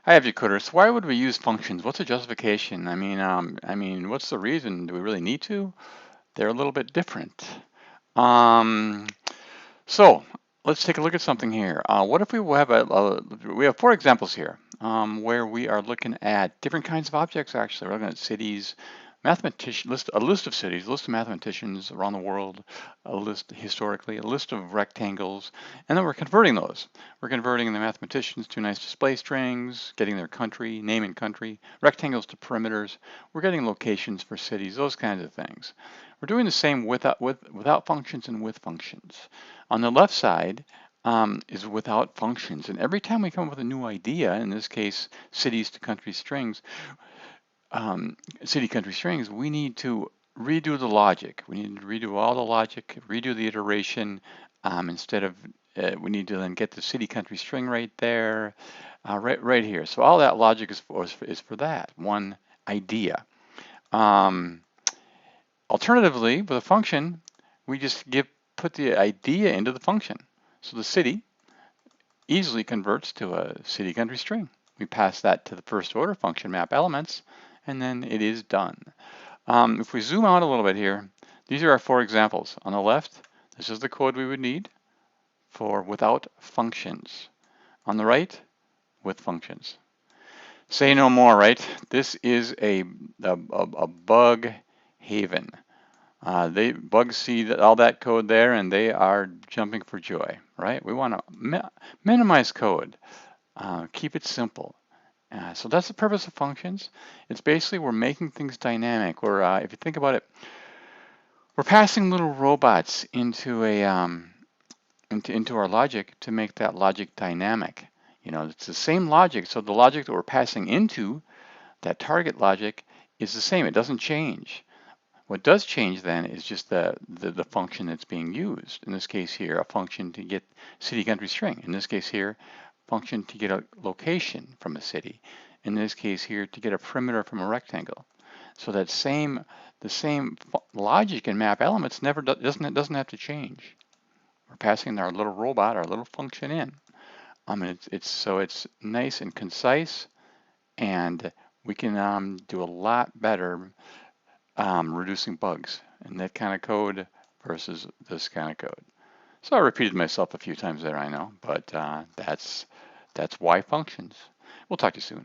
I have you, Curtis. Why would we use functions? What's the justification? What's the reason? Do we really need to? They're a little bit different. Um, so let's take a look at something here. What if we have we have four examples here where we are looking at different kinds of objects. Actually, we're looking at cities, a list of cities, a list of mathematicians around the world, a list historically, a list of rectangles, and then we're converting those. We're converting the mathematicians to nice display strings, getting their country, name and country, rectangles to perimeters. We're getting locations for cities, those kinds of things. We're doing the same without functions and with functions. On the left side is without functions. And every time we come up with a new idea, in this case, cities to country strings, city country strings, we need to redo the logic. We need to redo all the logic, redo the iteration. Instead of, we need to then get the city country string right there, right here. So all that logic is for that one idea. Um, Alternatively, with a function, we just put the idea into the function. So the city easily converts to a city country string. We pass that to the first order function map elements, and then it is done. If we zoom out a little bit here, these are our four examples. On the left, this is the code we would need for without functions. On the right, with functions. Say no more, right? This is a bug haven. Bugs see all that code there and they are jumping for joy, right? We want to minimize code, keep it simple. So that's the purpose of functions. It's basically we're making things dynamic. If you think about it, we're passing little robots into our logic to make that logic dynamic. You know, it's the same logic. So the logic that we're passing into that target logic is the same. It doesn't change. What does change then is just the function that's being used. In this case here, a function to get city country string. In this case here, function to get a location from a city. In this case here, to get a perimeter from a rectangle. So the same logic in map elements doesn't have to change. We're passing our little robot, our little function in. It's nice and concise, and we can do a lot better reducing bugs in that kind of code versus this kind of code. So I repeated myself a few times there, I know, but that's why functions. We'll talk to you soon.